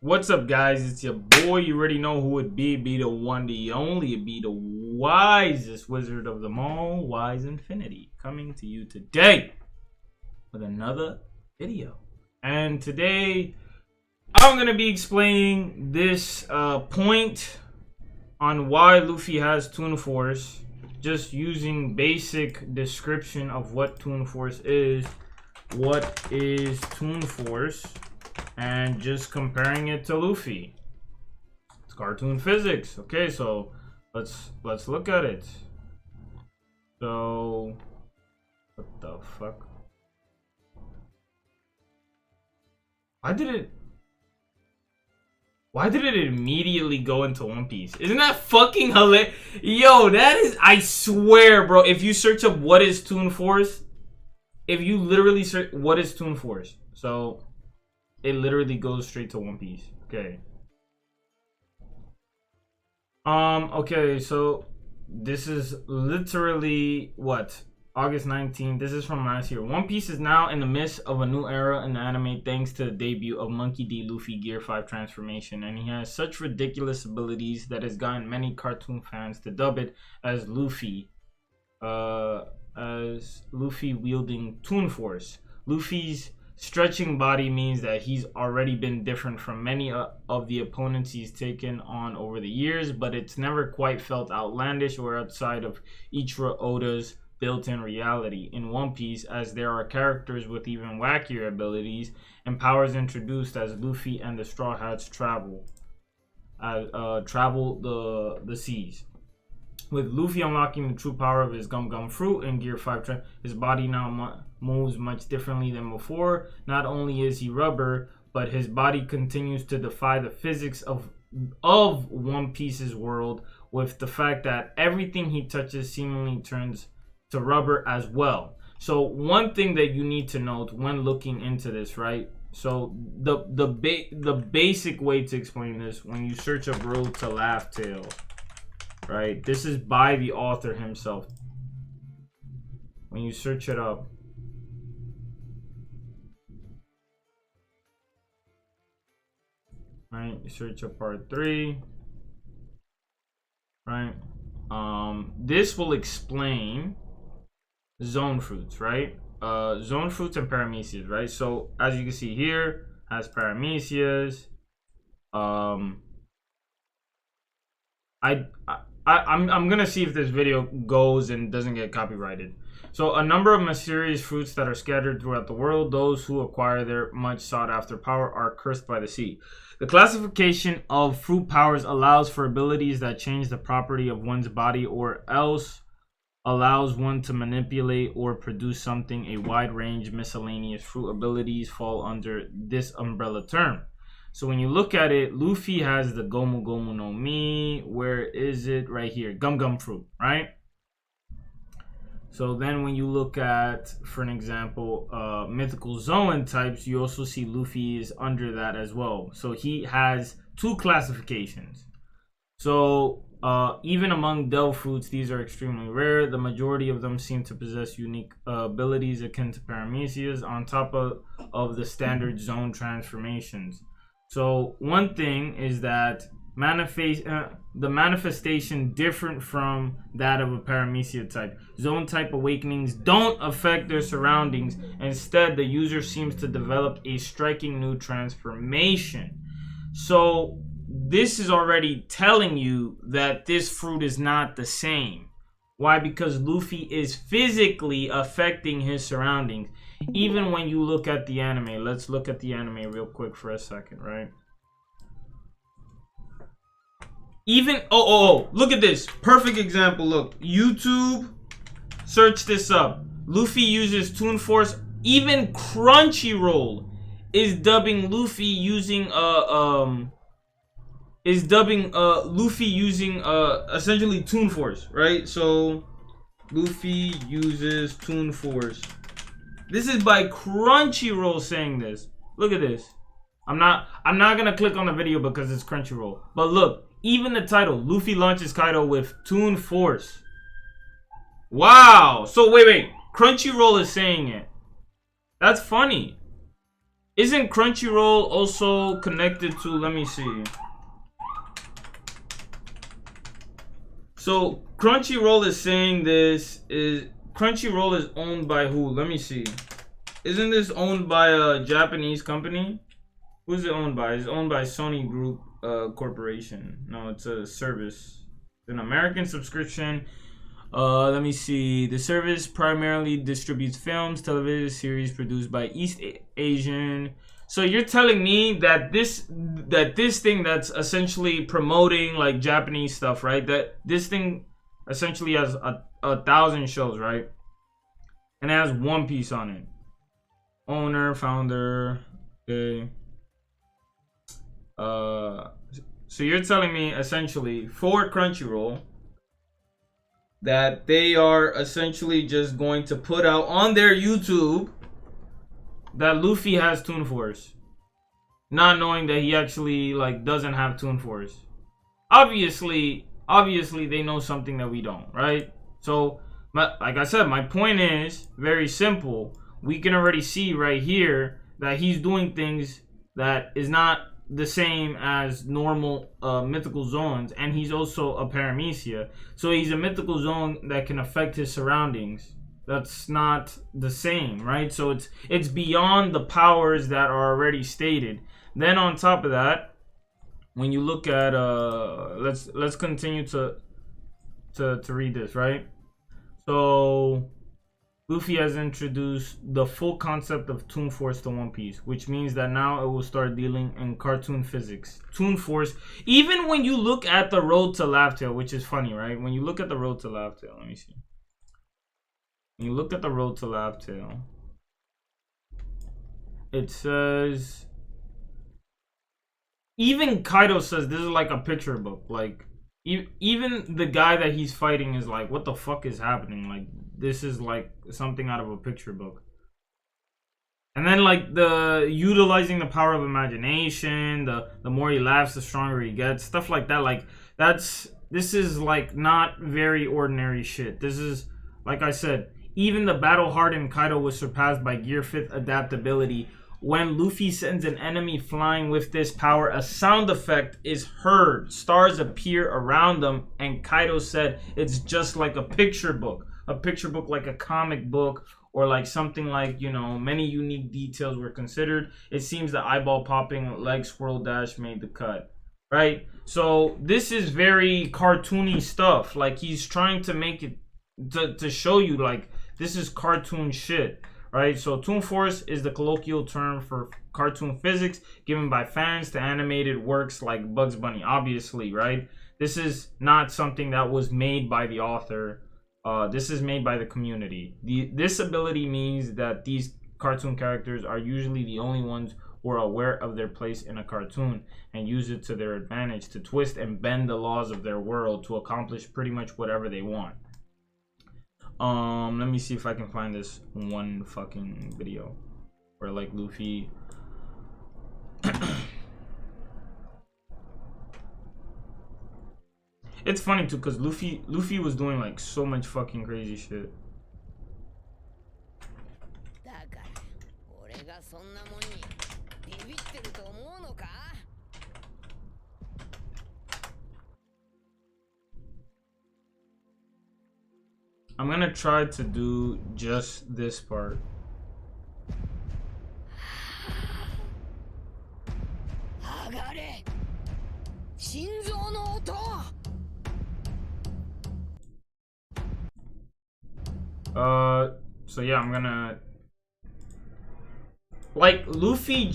What's up, guys? It's your boy. You already know who it be. Be the one, the only. It be the wisest wizard of them all, Wise Infinity, coming to you today with another video. And today, I'm gonna be explaining this point on why Luffy has Toon Force, just using basic description of what Toon Force is. What is Toon Force? And just comparing it to Luffy. It's cartoon physics. Okay, so let's look at it. So what the fuck? Why did it immediately go into One Piece? Isn't that fucking hilarious? Yo, that is, I swear, bro, if you search up what is Toon Force, if you literally search what is Toon Force, so it literally goes straight to One Piece. Okay. Okay, so this is literally what? August 19th. This is from last year. One Piece is now in the midst of a new era in the anime thanks to the debut of Monkey D. Luffy Gear 5 transformation, and he has such ridiculous abilities that has gotten many cartoon fans to dub it as Luffy wielding Toon Force. Luffy's stretching body means that he's already been different from many of the opponents he's taken on over the years, but it's never quite felt outlandish or outside of Ichiro Oda's built-in reality in One Piece, as there are characters with even wackier abilities and powers introduced as Luffy and the Straw Hats travel the seas. With Luffy unlocking the true power of his Gum Gum Fruit in Gear 5, his body now moves much differently than before. Not only is he rubber, but his body continues to defy the physics of One Piece's world, with the fact that everything he touches seemingly turns to rubber as well. So one thing that you need to note when looking into this, right? So the basic way to explain this, when you search up Road to Laugh Tale, right? This is by the author himself. When you search it up, right? You search up part 3, right? This will explain zone fruits, right? Zone fruits and paramecias, right? So as you can see here, has paramecias. I'm gonna see if this video goes and doesn't get copyrighted. So a number of mysterious fruits that are scattered throughout the world. Those who acquire their much sought after power are cursed by the sea. The classification of fruit powers allows for abilities that change the property of one's body, or else allows one to manipulate or produce something. A wide range of miscellaneous fruit abilities fall under this umbrella term. So when you look at it, Luffy has the Gomu Gomu no Mi. Where is it? Right here. Gum Gum Fruit, right? So then when you look at, for an example, mythical Zoan types, you also see Luffy is under that as well. So he has two classifications. So even among Del fruits, these are extremely rare. The majority of them seem to possess unique abilities akin to paramecias on top of the standard zone transformations. So one thing is that the manifestation different from that of a paramecia type. Zone type awakenings don't affect their surroundings. Instead, the user seems to develop a striking new transformation. So this is already telling you that this fruit is not the same. Why? Because Luffy is physically affecting his surroundings. Even when you look at the anime, let's look at the anime real quick for a second, right? Even, look at this. Perfect example, look. YouTube, search this up. Luffy uses Toon Force. Even Crunchyroll is dubbing Luffy using, essentially Toon Force, right? So, Luffy uses Toon Force. This is by Crunchyroll saying this. Look at this. I'm not gonna click on the video because it's Crunchyroll. But look, even the title, Luffy launches Kaido with Toon Force. Wow. So wait. Crunchyroll is saying it. That's funny. Isn't Crunchyroll also connected to, let me see. So Crunchyroll is saying this is, Crunchyroll is owned by who? Let me see. Isn't this owned by a Japanese company? Who's it owned by? It's owned by Sony Group Corporation. No, it's a service. It's an American subscription. Let me see. The service primarily distributes films, television series produced by East Asian. So you're telling me that this thing that's essentially promoting like Japanese stuff, right? That this thing essentially has a 1,000 shows, right? And it has One Piece on it. Owner, founder, okay. So you're telling me essentially for Crunchyroll that they are essentially just going to put out on their YouTube that Luffy has Toon Force, not knowing that he actually like doesn't have Toon Force. Obviously they know something that we don't, right? So, like I said, my point is very simple. We can already see right here that he's doing things that is not the same as normal mythical zones, and he's also a paramecia. So he's a mythical zone that can affect his surroundings. That's not the same, right? So it's beyond the powers that are already stated. Then on top of that, when you look at let's continue to read this, right? So Luffy has introduced the full concept of Toon Force to One Piece, which means that now it will start dealing in cartoon physics. Toon Force, even when you look at the Road to Laugh Tale, which is funny, right? When you look at the Road to Laugh Tale, let me see. When you look at the Road to Laugh Tale, it says, even Kaido says this is like a picture book. Like, even the guy that he's fighting is like, what the fuck is happening? Like, this is like something out of a picture book. And then like the utilizing the power of imagination, the more he laughs, the stronger he gets, stuff like that. Like this is like not very ordinary shit. This is, like I said, even the battle hardened Kaido was surpassed by Gear 5th adaptability. When Luffy sends an enemy flying with this power, a sound effect is heard. Stars appear around them, and Kaido said it's just like a picture book. A picture book like a comic book, or like something like, you know, many unique details were considered. It seems the eyeball popping leg swirl dash made the cut, right? So this is very cartoony stuff. Like he's trying to make it to show you like this is cartoon shit, right? So Toon Force is the colloquial term for cartoon physics given by fans to animated works like Bugs Bunny, obviously, right? This is not something that was made by the author. This is made by the community. This ability means that these cartoon characters are usually the only ones who are aware of their place in a cartoon and use it to their advantage to twist and bend the laws of their world to accomplish pretty much whatever they want. Let me see if I can find this one fucking video where like Luffy It's funny too, cause Luffy was doing like so much fucking crazy shit. I'm gonna try to do just this part. So yeah, I'm gonna like Luffy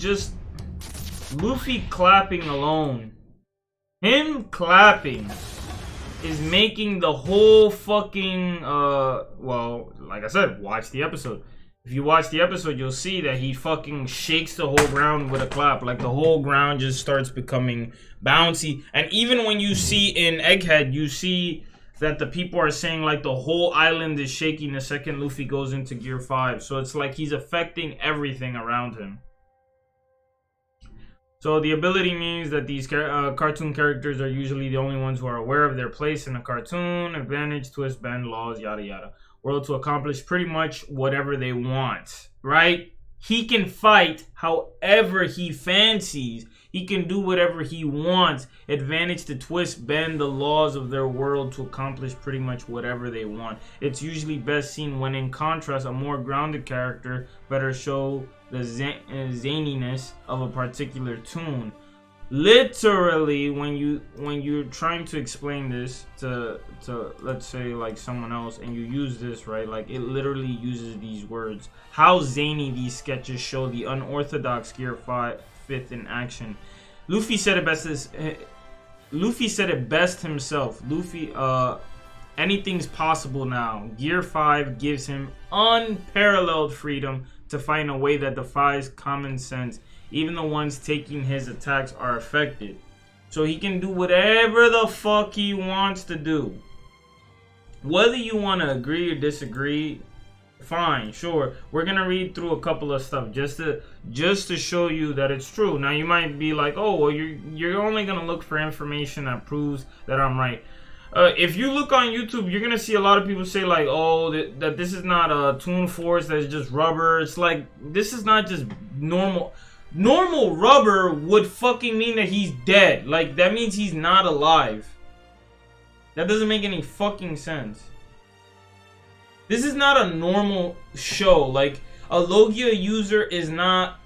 clapping alone. Him clapping is making the whole fucking well, like I said, watch the episode. If you watch the episode, you'll see that he fucking shakes the whole ground with a clap. Like the whole ground just starts becoming bouncy. And even when you see in Egghead, you see that the people are saying like the whole island is shaking the second Luffy goes into Gear 5. So it's like he's affecting everything around him. So the ability means that these cartoon characters are usually the only ones who are aware of their place in a cartoon, advantage, twist, bend, laws, yada yada. World to accomplish pretty much whatever they want, right? He can fight however he fancies. He can do whatever he wants. Advantage to twist, bend the laws of their world to accomplish pretty much whatever they want. It's usually best seen when, in contrast, a more grounded character better show the zaniness of a particular Toon. Literally, when you're trying to explain this to let's say like someone else, and you use this, right, like it literally uses these words. How zany these sketches show the unorthodox Gear 5th in action. Luffy said it best himself. Luffy, anything's possible now. Gear 5 gives him unparalleled freedom to find a way that defies common sense. Even the ones taking his attacks are affected. So he can do whatever the fuck he wants to do. Whether you want to agree or disagree, fine, sure. We're going to read through a couple of stuff just to show you that it's true. Now you might be like, oh, well, you're only going to look for information that proves that I'm right. If you look on YouTube, you're going to see a lot of people say like, oh, that this is not a Toon Force, that's just rubber. It's like, this is not just normal. Normal rubber would fucking mean that he's dead. Like, that means he's not alive. That doesn't make any fucking sense. This is not a normal show. Like, a Logia user is not...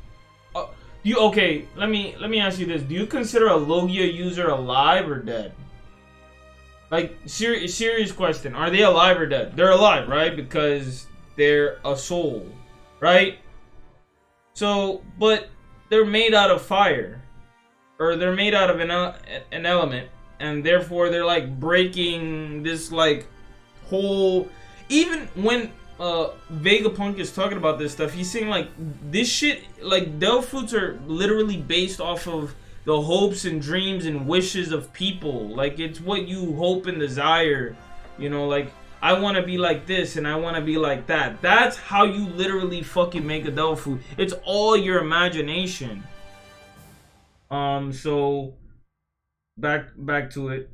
okay, let me ask you this. Do you consider a Logia user alive or dead? Like, serious question. Are they alive or dead? They're alive, right? Because they're a soul, right? So, but... they're made out of fire, or they're made out of an element, and therefore they're like breaking this like whole. Even when Vegapunk is talking about this stuff, he's saying like this shit, like Devil Fruits are literally based off of the hopes and dreams and wishes of people. Like it's what you hope and desire, you know, like. I want to be like this and I want to be like that. That's how you literally fucking make a devil fruit. It's all your imagination. So back to it.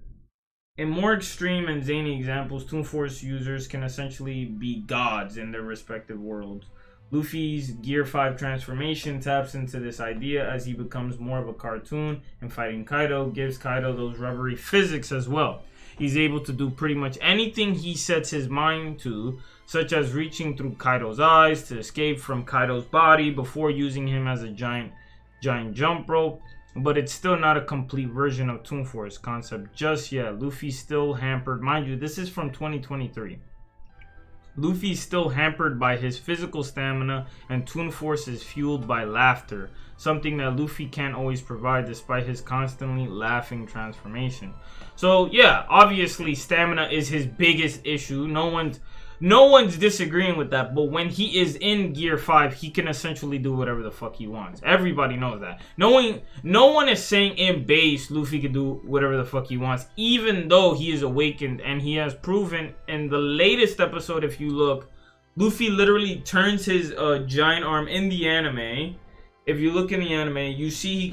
In more extreme and zany examples, Toon Force users can essentially be gods in their respective worlds. Luffy's Gear 5 transformation taps into this idea as he becomes more of a cartoon, and fighting Kaido gives Kaido those rubbery physics as well. He's able to do pretty much anything he sets his mind to, such as reaching through Kaido's eyes to escape from Kaido's body before using him as a giant jump rope. But it's still not a complete version of Toon Force concept just yet. Luffy's still hampered. Mind you, this is from 2023. Luffy's still hampered by his physical stamina, and Toon Force is fueled by laughter, something that Luffy can't always provide despite his constantly laughing transformation. So yeah, obviously stamina is his biggest issue. No one's disagreeing with that, but when he is in Gear 5, he can essentially do whatever the fuck he wants. Everybody knows that. No one is saying in base Luffy can do whatever the fuck he wants, even though he is awakened, and he has proven in the latest episode, if you look, Luffy literally turns his giant arm in the anime. If you look in the anime, you see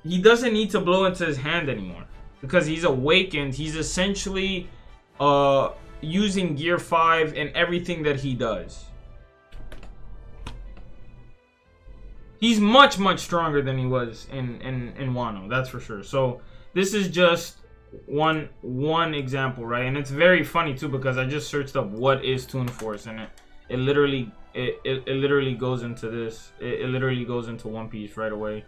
he doesn't need to blow into his hand anymore because he's awakened. He's essentially using Gear 5 in everything that he does. He's much stronger than he was in Wano, that's for sure. So this is just one example, right? And it's very funny too because I just searched up what is Toon Force, and it literally goes into this. It literally goes into One Piece right away.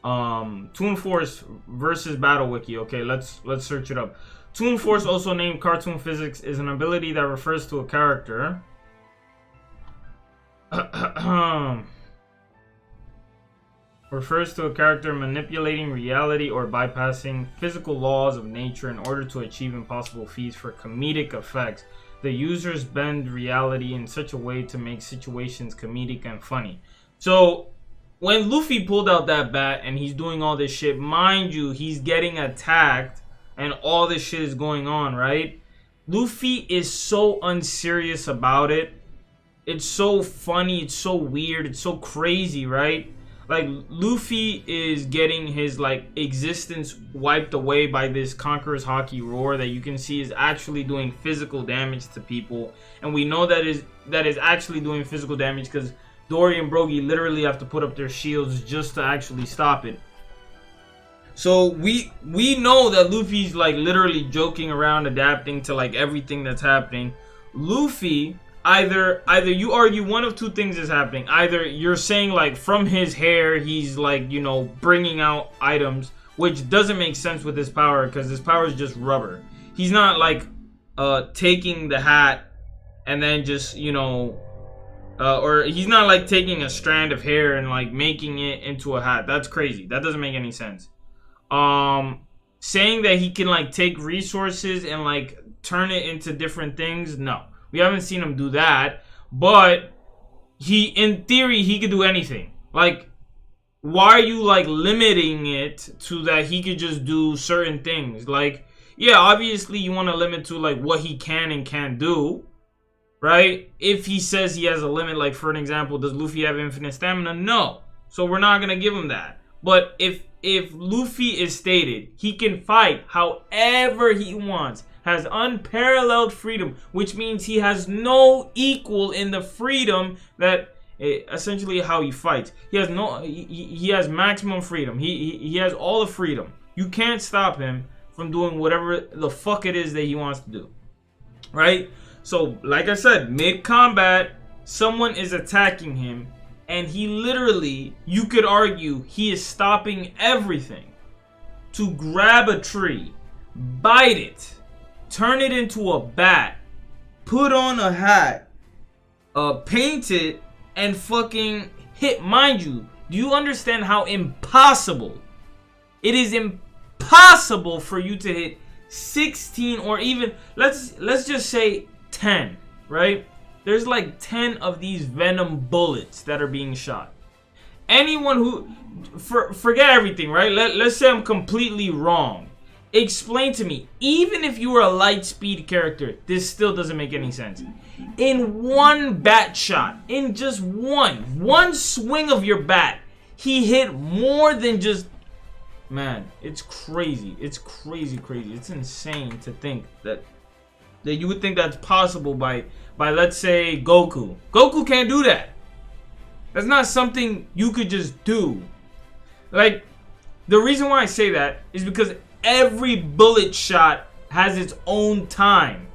Toon Force versus Battle Wiki. Okay, let's search it up. Toon Force, also named Cartoon Physics, is an ability that refers to a character manipulating reality or bypassing physical laws of nature in order to achieve impossible feats for comedic effects. The users bend reality in such a way to make situations comedic and funny. So when Luffy pulled out that bat and he's doing all this shit, mind you, he's getting attacked and all this shit is going on, right? Luffy is so unserious about it. It's so funny, it's so weird, it's so crazy, right? Like, Luffy is getting his, like, existence wiped away by this Conqueror's Haki roar that you can see is actually doing physical damage to people. And we know that is actually doing physical damage because Dory and Brogy literally have to put up their shields just to actually stop it. So we know that Luffy's like literally joking around, adapting to like everything that's happening. Luffy, either you argue one of two things is happening. Either you're saying like from his hair he's like, you know, bringing out items, which doesn't make sense with his power because his power is just rubber. He's not like taking the hat and then just, you know, or he's not like taking a strand of hair and like making it into a hat. That's crazy. That doesn't make any sense. Saying that he can like take resources and like turn it into different things, no, we haven't seen him do that. But he, in theory, he could do anything. Like, why are you like limiting it to that he could just do certain things? Like, yeah, obviously you want to limit to like what he can and can't do, right? If he says he has a limit, like for an example, does Luffy have infinite stamina? No, so we're not gonna give him that. But if Luffy is stated he can fight however he wants, has unparalleled freedom, which means he has no equal in the freedom that essentially how he fights. He has no, he has maximum freedom. He has all the freedom. You can't stop him from doing whatever the fuck it is that he wants to do, right? So, like I said, mid-combat, someone is attacking him, and he literally, you could argue, he is stopping everything to grab a tree, bite it, turn it into a bat, put on a hat, paint it, and fucking hit. Mind you, do you understand how impossible it is? Impossible for you to hit 16 or even let's just say 10, right? There's like 10 of these venom bullets that are being shot. Anyone who forget everything, right? Let's say I'm completely wrong. Explain to me, even if you were a light speed character, this still doesn't make any sense. In one bat shot, in just one swing of your bat, he hit more than just, man, it's crazy. It's crazy. It's insane to think that you would think that's possible by let's say Goku. Goku can't do that. That's not something you could just do. Like, the reason why I say that is because every bullet shot has its own time.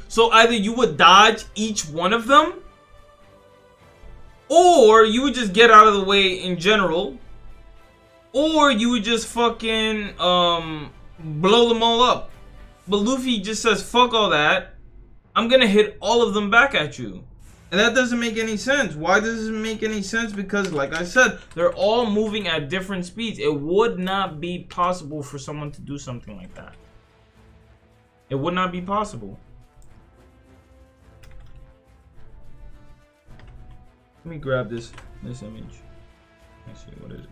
So either you would dodge each one of them, or you would just get out of the way in general, or you would just fucking blow them all up. But Luffy just says, fuck all that, I'm gonna hit all of them back at you. And that doesn't make any sense. Why does it make any sense? Because, like I said, they're all moving at different speeds. It would not be possible for someone to do something like that. It would not be possible. Let me grab this image. Let's see, what is it?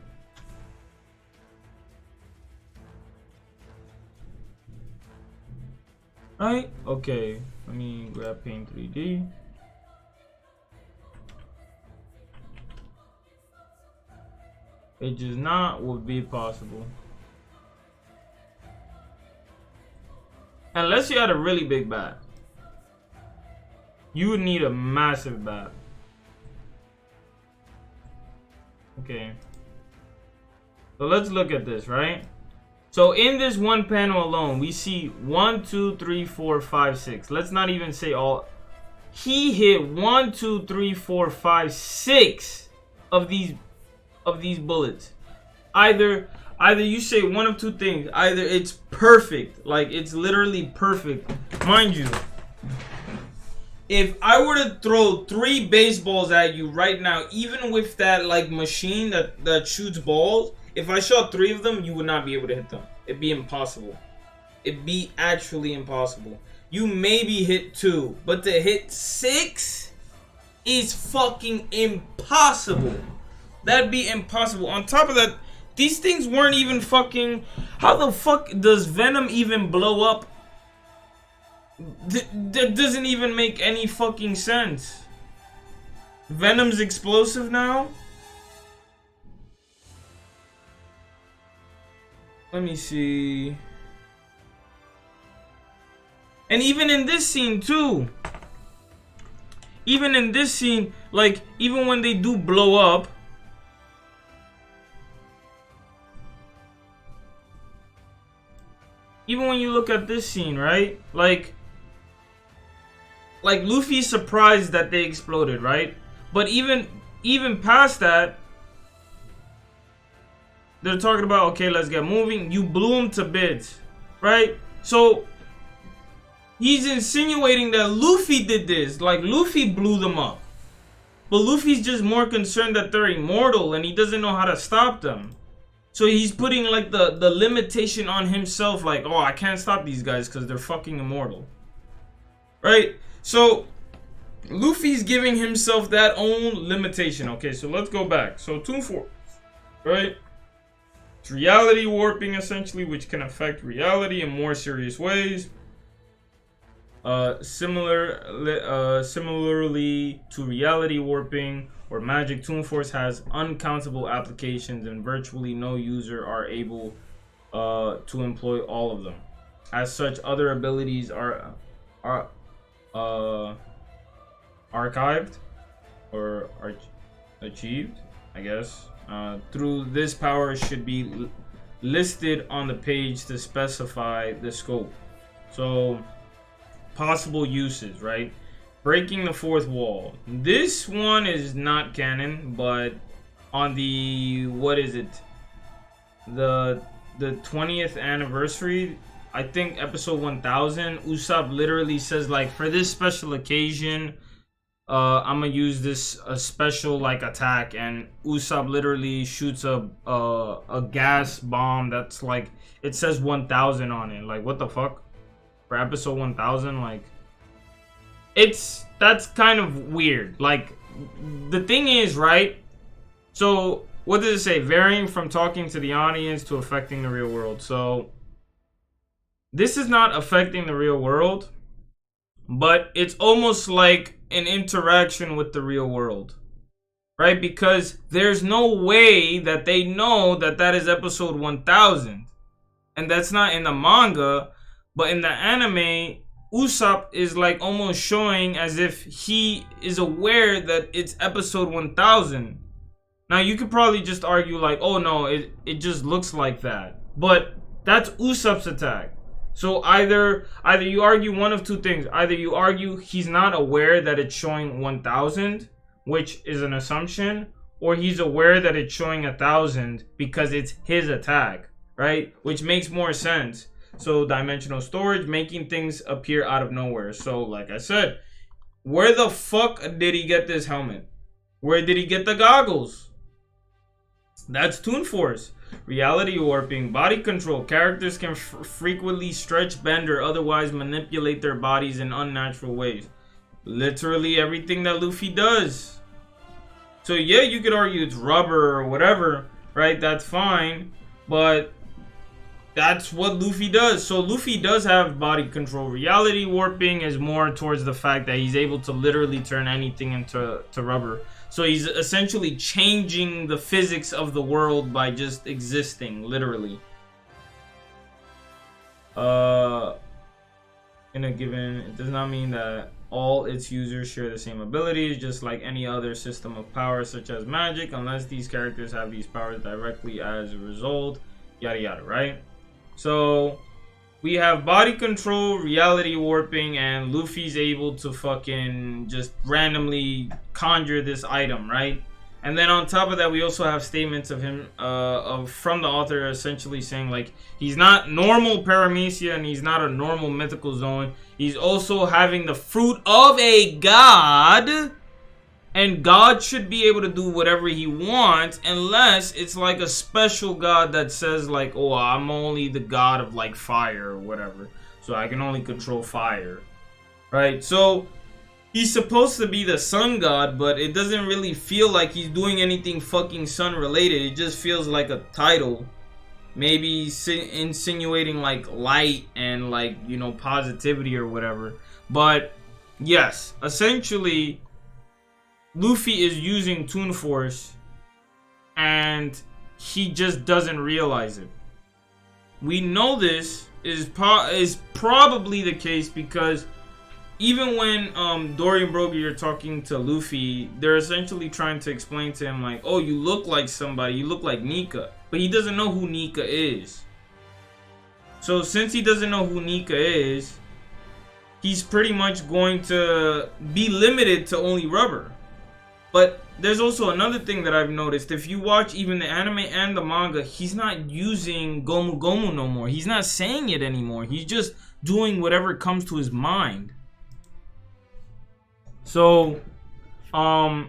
Right? Okay. Let me grab Paint 3D. It just not would be possible. Unless you had a really big bat. You would need a massive bat. Okay. So let's look at this, right? So in this one panel alone, we see 1, 2, 3, 4, 5, 6. Let's not even say all. He hit 1, 2, 3, 4, 5, 6 of these bullets. Either you say one of two things. Either it's perfect, like it's literally perfect. Mind you, if I were to throw 3 baseballs at you right now, even with that like machine that shoots balls, if I shot 3 of them, you would not be able to hit them. It'd be impossible. It'd be actually impossible. You maybe hit 2, but to hit 6 is fucking impossible. That'd be impossible. On top of that, these things weren't even fucking... How the fuck does Venom even blow up? That doesn't even make any fucking sense. Venom's explosive now? Let me see. And even in this scene too, even in this scene, like, even when they do blow up, even when you look at this scene, right? Like Luffy's surprised that they exploded, right? But even past that, they're talking about, okay, let's get moving. You blew him to bits, right? So he's insinuating that Luffy did this, like Luffy blew them up. But Luffy's just more concerned that they're immortal and he doesn't know how to stop them. So he's putting like the limitation on himself, like, oh, I can't stop these guys because they're fucking immortal. Right? So Luffy's giving himself that own limitation. Okay, so let's go back. So Toon Force, right? It's reality warping essentially, which can affect reality in more serious ways. Similarly to reality warping or magic, Toon Force has uncountable applications and virtually no user are able to employ all of them. As such, other abilities are archived or achieved, I guess, through this power should be listed on the page to specify the scope. So possible uses, right? Breaking the fourth wall. This one is not canon, but on the, what is it, the 20th anniversary, I think episode 1000, Usopp literally says, like, for this special occasion, I'm gonna use this a special like attack, and Usopp literally shoots a gas bomb that's like, it says 1000 on it. Like, what the fuck? For episode 1000, like, that's kind of weird. Like, the thing is, right? So what does it say? Varying from talking to the audience to affecting the real world. So this is not affecting the real world, but it's almost like an interaction with the real world, right? Because there's no way that they know that that is episode 1000, and that's not in the manga. But in the anime, Usopp is like almost showing as if he is aware that it's episode 1000. Now you could probably just argue like, oh no, it just looks like that. But that's Usopp's attack. So either you argue one of two things. Either you argue he's not aware that it's showing 1000, which is an assumption, or he's aware that it's showing 1000 because it's his attack, right? Which makes more sense. So dimensional storage, making things appear out of nowhere. So like I said, where the fuck did he get this helmet? Where did he get the goggles? That's Toon Force. Reality warping, body control. Characters can frequently stretch, bend, or otherwise manipulate their bodies in unnatural ways. Literally everything that Luffy does. So yeah, you could argue it's rubber or whatever, right? That's fine, but that's what Luffy does. So Luffy does have body control. Reality warping is more towards the fact that he's able to literally turn anything into rubber. So he's essentially changing the physics of the world by just existing, literally. In a given, it does not mean that all its users share the same abilities, just like any other system of power such as magic, unless these characters have these powers directly as a result, yada yada, right? So we have body control, reality warping, and Luffy's able to fucking just randomly conjure this item, right? And then on top of that, we also have statements of him, from the author, essentially saying like he's not normal paramecia and he's not a normal mythical zone. He's also having the fruit of a god. And God should be able to do whatever he wants unless it's like a special God that says like, oh, I'm only the god of like fire or whatever. So I can only control fire. Right? So he's supposed to be the sun god, but it doesn't really feel like he's doing anything fucking sun related. It just feels like a title. Maybe insinuating like light and like, you know, positivity or whatever. But yes, essentially Luffy is using Toon Force and he just doesn't realize it. We know this is probably the case because even when Dorian Brogy are talking to Luffy, they're essentially trying to explain to him like, oh, you look like somebody, you look like Nika, but he doesn't know who Nika is. So since he doesn't know who Nika is, he's pretty much going to be limited to only rubber. But there's also another thing that I've noticed. If you watch even the anime and the manga, he's not using Gomu Gomu no more. He's not saying it anymore. He's just doing whatever comes to his mind. So, another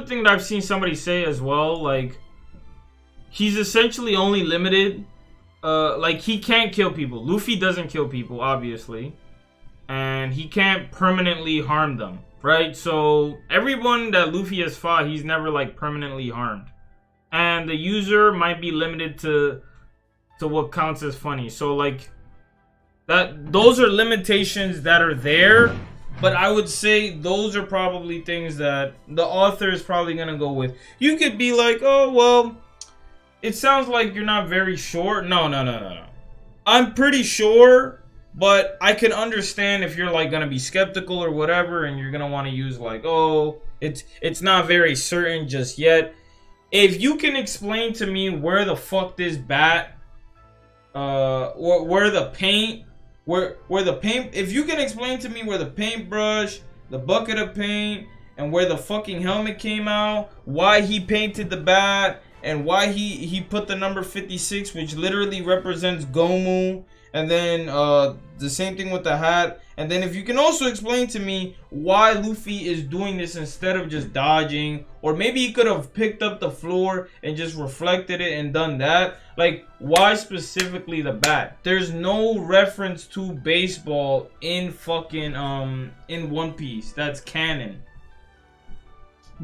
thing that I've seen somebody say as well, like, he's essentially only limited. Like, he can't kill people. Luffy doesn't kill people, obviously. And he can't permanently harm them, right? So, everyone that Luffy has fought, he's never, like, permanently harmed. And the user might be limited to what counts as funny. So, like, those are limitations that are there. But I would say those are probably things that the author is probably going to go with. You could be like, oh, well, it sounds like you're not very sure. No. I'm pretty sure, but I can understand if you're like going to be skeptical or whatever, and you're going to want to use like, oh, it's not very certain just yet. If you can explain to me where the fuck this bat, where the paint, if you can explain to me where the paintbrush, the bucket of paint, and where the fucking helmet came out, why he painted the bat, and why he put the number 56, which literally represents Gomu, and then the same thing with the hat, and then if you can also explain to me why Luffy is doing this instead of just dodging, or maybe he could have picked up the floor and just reflected it and done that. Like, why specifically the bat? There's no reference to baseball in fucking in One Piece that's canon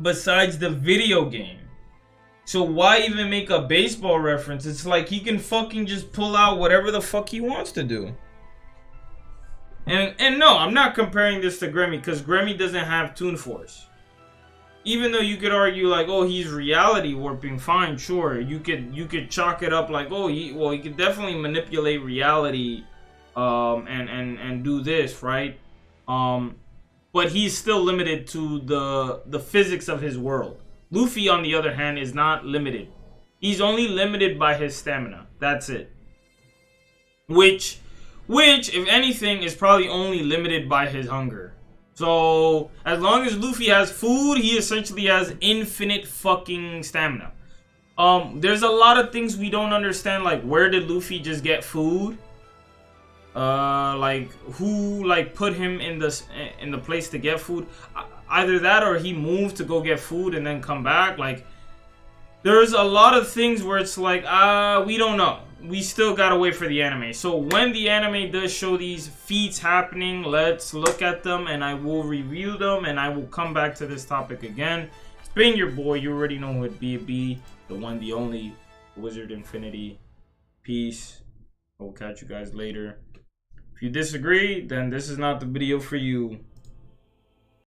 besides the video game. So why even make a baseball reference? It's like he can fucking just pull out whatever the fuck he wants to do. And no, I'm not comparing this to Grammy, because Grammy doesn't have Toon Force. Even though you could argue like, oh, he's reality warping, fine, sure. You could chalk it up like, oh, he could definitely manipulate reality, and do this, right? But he's still limited to the physics of his world. Luffy, on the other hand, is not limited. He's only limited by his stamina. That's it. Which, if anything, is probably only limited by his hunger. So, as long as Luffy has food, he essentially has infinite fucking stamina. There's a lot of things we don't understand, like, where did Luffy just get food? Like, who, like, put him in the place to get food? Either that or he moved to go get food and then come back. Like, there's a lot of things where it's like, we don't know. We still gotta wait for the anime. So when the anime does show these feats happening, let's look at them and I will review them and I will come back to this topic again. It's been your boy. You already know who it be. The one, the only, Wizard Infinity. Peace. I will catch you guys later. If you disagree, then this is not the video for you.